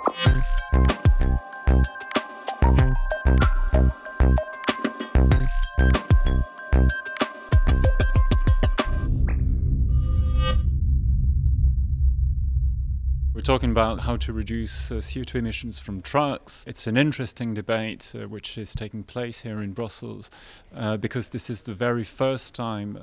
We're talking about how to reduce CO2 emissions from trucks. It's an interesting debate which is taking place here in Brussels because this is the very first time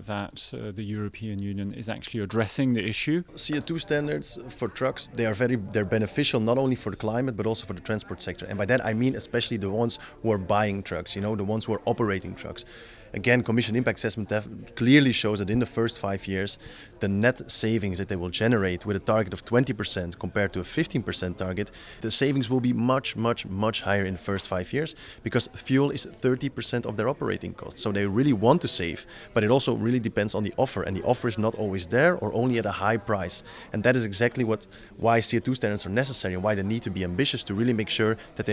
that the European Union is actually addressing the issue. CO2 standards for trucks, they're beneficial not only for the climate but also for the transport sector. And by that I mean especially the ones who are buying trucks, the ones who are operating trucks. Again, Commission Impact Assessment clearly shows that in the first 5 years, the net savings that they will generate with a target of 20% compared to a 15% target, the savings will be much, much, much higher in the first 5 years because fuel is 30% of their operating costs. So they really want to save, but it also really depends on the offer, and the offer is not always there or only at a high price. And that is exactly why CO2 standards are necessary and why they need to be ambitious to really make sure that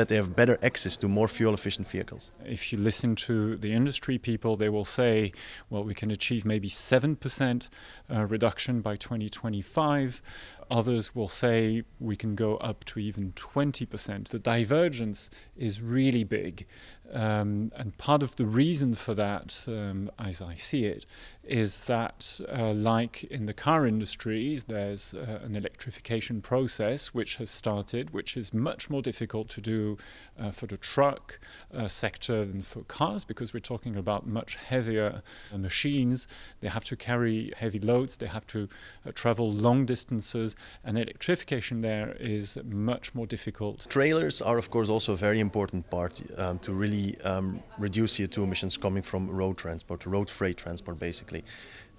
they have better access to more fuel-efficient vehicles. If you listen to the industry people, they will say, well, we can achieve maybe 7% reduction by 2025. Others will say we can go up to even 20%. The divergence is really big. And part of the reason for that, as I see it, is that like in the car industry, there's an electrification process which has started, which is much more difficult to do for the truck sector than for cars, because we're talking about much heavier machines. They have to carry heavy loads, they have to travel long distances, and electrification there is much more difficult. Trailers are of course also a very important part to really reduce CO2 emissions coming from road transport, road freight transport basically.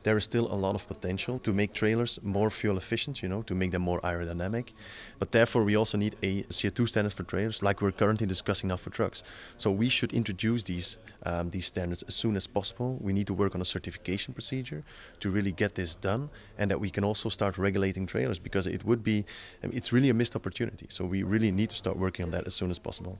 There is still a lot of potential to make trailers more fuel efficient, to make them more aerodynamic. But therefore we also need a CO2 standard for trailers like we're currently discussing now for trucks. So we should introduce these standards as soon as possible. We need to work on a certification procedure to really get this done, and that we can also start regulating trailers, because it's really a missed opportunity. So we really need to start working on that as soon as possible.